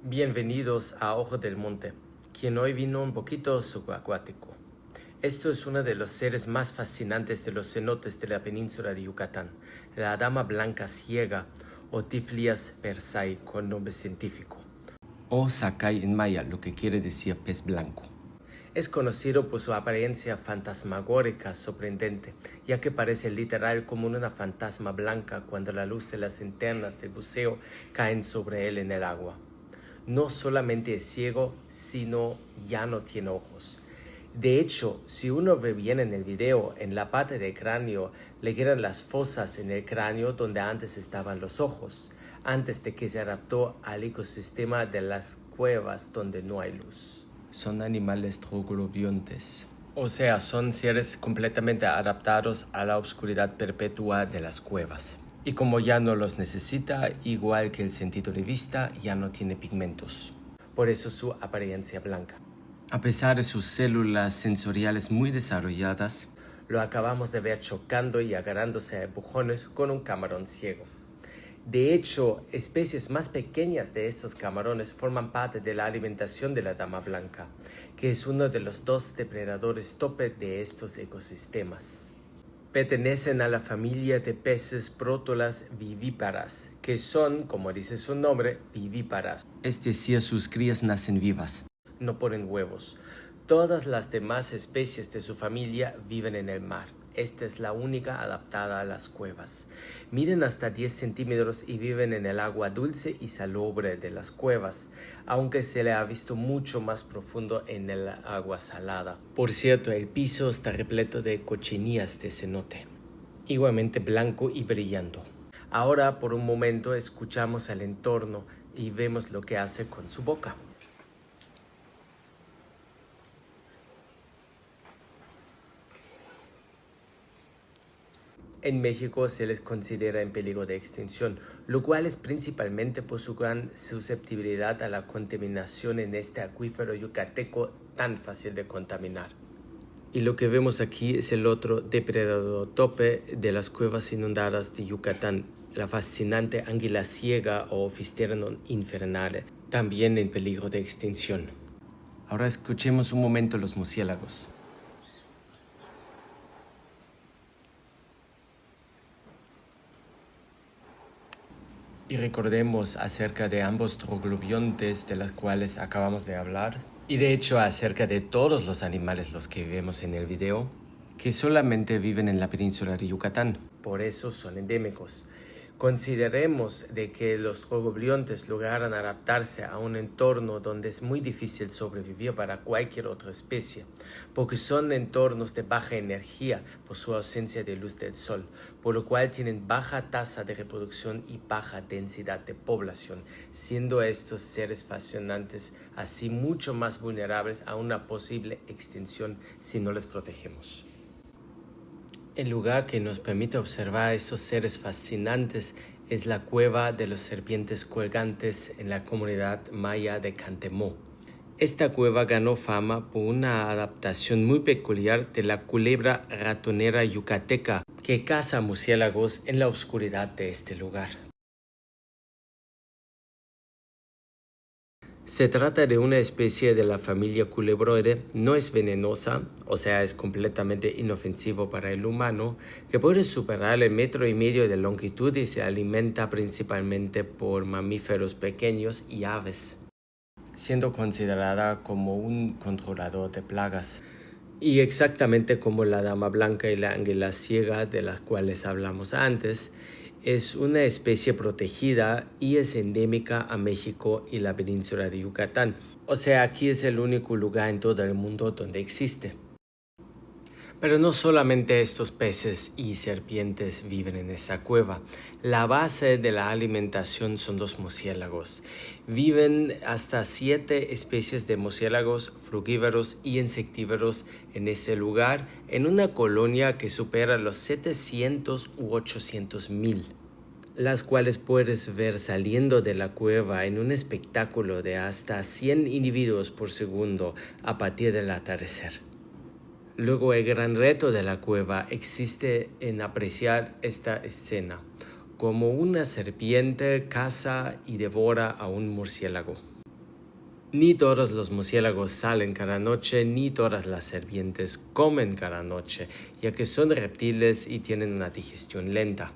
Bienvenidos a Ojo del Monte, quien hoy vino un poquito subacuático. Esto es uno de los seres más fascinantes de los cenotes de la península de Yucatán, la dama blanca ciega o Typhlias persai con nombre científico, o Sakai en maya, lo que quiere decir pez blanco. Es conocido por su apariencia fantasmagórica sorprendente, ya que parece literal como una fantasma blanca cuando la luz de las linternas del buceo caen sobre él en el agua. No solamente es ciego, sino ya no tiene ojos. De hecho, si uno ve bien en el video, en la parte del cráneo le quedan las fosas en el cráneo donde antes estaban los ojos, antes de que se adaptó al ecosistema de las cuevas donde no hay luz. Son animales troglobiontes, o sea, son seres completamente adaptados a la oscuridad perpetua de las cuevas. Y como ya no los necesita, igual que el sentido de vista, ya no tiene pigmentos. Por eso su apariencia blanca. A pesar de sus células sensoriales muy desarrolladas, lo acabamos de ver chocando y agarrándose a empujones con un camarón ciego. De hecho, especies más pequeñas de estos camarones forman parte de la alimentación de la dama blanca, que es uno de los dos depredadores tope de estos ecosistemas. Pertenecen a la familia de peces prótolas vivíparas, que son, como dice su nombre, vivíparas. Es decir, sus crías nacen vivas. No ponen huevos. Todas las demás especies de su familia viven en el mar. Esta es la única adaptada a las cuevas. Miden hasta 10 centímetros y viven en el agua dulce y salobre de las cuevas, aunque se le ha visto mucho más profundo en el agua salada. Por cierto, el piso está repleto de cochinillas de cenote, igualmente blanco y brillando. Ahora, por un momento, escuchamos al entorno y vemos lo que hace con su boca. En México se les considera en peligro de extinción, lo cual es principalmente por su gran susceptibilidad a la contaminación en este acuífero yucateco tan fácil de contaminar. Y lo que vemos aquí es el otro depredador tope de las cuevas inundadas de Yucatán, la fascinante águila ciega o Physternon infernale, también en peligro de extinción. Ahora escuchemos un momento los murciélagos. Y recordemos acerca de ambos troglobiontes de los cuales acabamos de hablar, y de hecho acerca de todos los animales los que vemos en el video, que solamente viven en la península de Yucatán. Por eso son endémicos. Consideremos de que los troglobiontes lograron adaptarse a un entorno donde es muy difícil sobrevivir para cualquier otra especie, porque son entornos de baja energía por su ausencia de luz del sol, por lo cual tienen baja tasa de reproducción y baja densidad de población, siendo estos seres fascinantes así mucho más vulnerables a una posible extinción si no les protegemos. El lugar que nos permite observar a esos seres fascinantes es la cueva de los serpientes colgantes en la comunidad maya de Cantemó. Esta cueva ganó fama por una adaptación muy peculiar de la culebra ratonera yucateca que caza murciélagos en la oscuridad de este lugar. Se trata de una especie de la familia Culebroideae, no es venenosa, o sea es completamente inofensivo para el humano, que puede superar el 1,5 metros de longitud y se alimenta principalmente por mamíferos pequeños y aves, siendo considerada como un controlador de plagas. Y exactamente como la dama blanca y la águila ciega de las cuales hablamos antes, es una especie protegida y es endémica a México y la península de Yucatán. O sea, aquí es el único lugar en todo el mundo donde existe. Pero no solamente estos peces y serpientes viven en esa cueva. La base de la alimentación son los murciélagos. Viven hasta 7 especies de murciélagos frugívoros y insectívoros en ese lugar, en una colonia que supera los 700 u 800 mil, las cuales puedes ver saliendo de la cueva en un espectáculo de hasta 100 individuos por segundo a partir del atardecer. Luego el gran reto de la cueva existe en apreciar esta escena, como una serpiente caza y devora a un murciélago. Ni todos los murciélagos salen cada noche, ni todas las serpientes comen cada noche, ya que son reptiles y tienen una digestión lenta.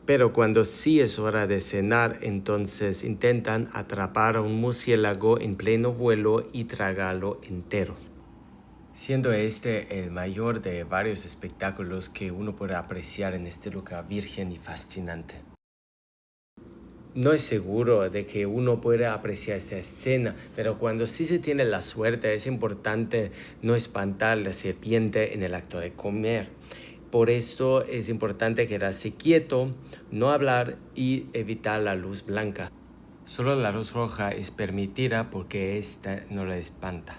Pero cuando sí es hora de cenar, entonces intentan atrapar a un murciélago en pleno vuelo y tragarlo entero, siendo este el mayor de varios espectáculos que uno puede apreciar en este lugar virgen y fascinante. No es seguro de que uno pueda apreciar esta escena, pero cuando sí se tiene la suerte es importante no espantar a la serpiente en el acto de comer. Por esto es importante quedarse quieto, no hablar y evitar la luz blanca. Solo la luz roja es permitida porque esta no la espanta.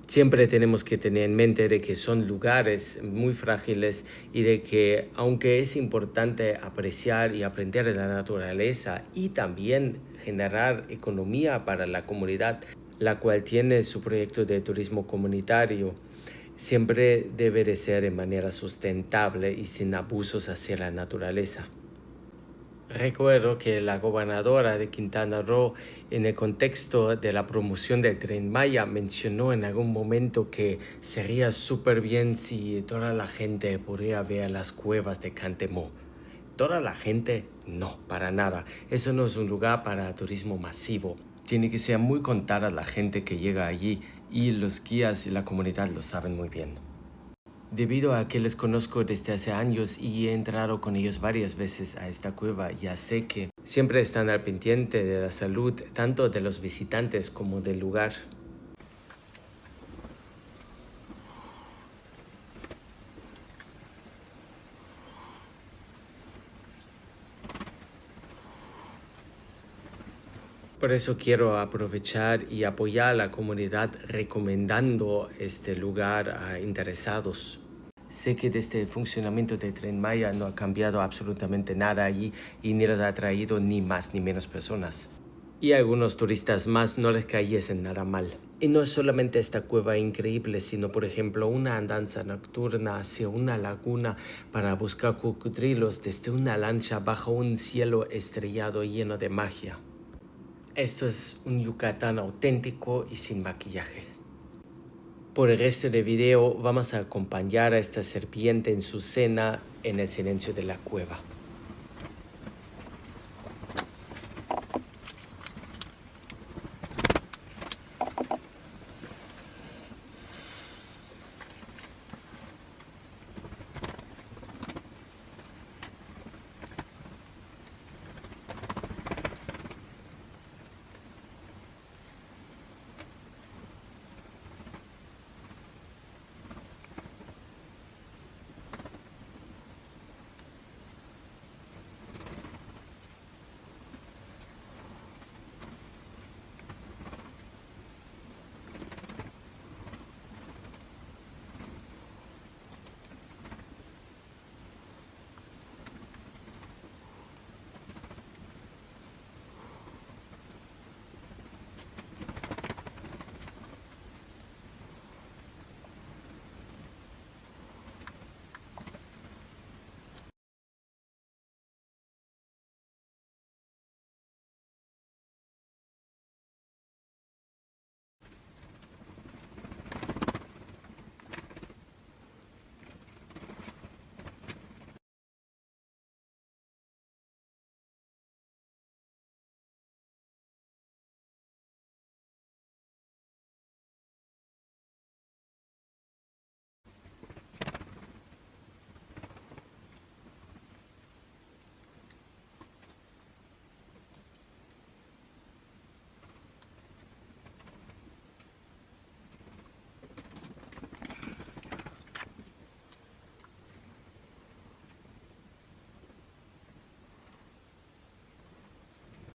Siempre tenemos que tener en mente de que son lugares muy frágiles y de que aunque es importante apreciar y aprender de la naturaleza y también generar economía para la comunidad, la cual tiene su proyecto de turismo comunitario, siempre debe de ser de manera sustentable y sin abusos hacia la naturaleza. Recuerdo que la gobernadora de Quintana Roo, en el contexto de la promoción del Tren Maya, mencionó en algún momento que sería súper bien si toda la gente podría ver las cuevas de Cantemó. ¿Toda la gente? No, para nada. Eso no es un lugar para turismo masivo. Tiene que ser muy contada la gente que llega allí y los guías y la comunidad lo saben muy bien. Debido a que les conozco desde hace años y he entrado con ellos varias veces a esta cueva, ya sé que siempre están al pendiente de la salud tanto de los visitantes como del lugar. Por eso quiero aprovechar y apoyar a la comunidad recomendando este lugar a interesados. Sé que desde el funcionamiento del Tren Maya no ha cambiado absolutamente nada allí y ni les ha traído ni más ni menos personas. Y a algunos turistas más no les cayesen nada mal. Y no es solamente esta cueva increíble, sino por ejemplo una andanza nocturna hacia una laguna para buscar cocodrilos desde una lancha bajo un cielo estrellado lleno de magia. Esto es un Yucatán auténtico y sin maquillaje. Por el resto del video vamos a acompañar a esta serpiente en su cena en el silencio de la cueva.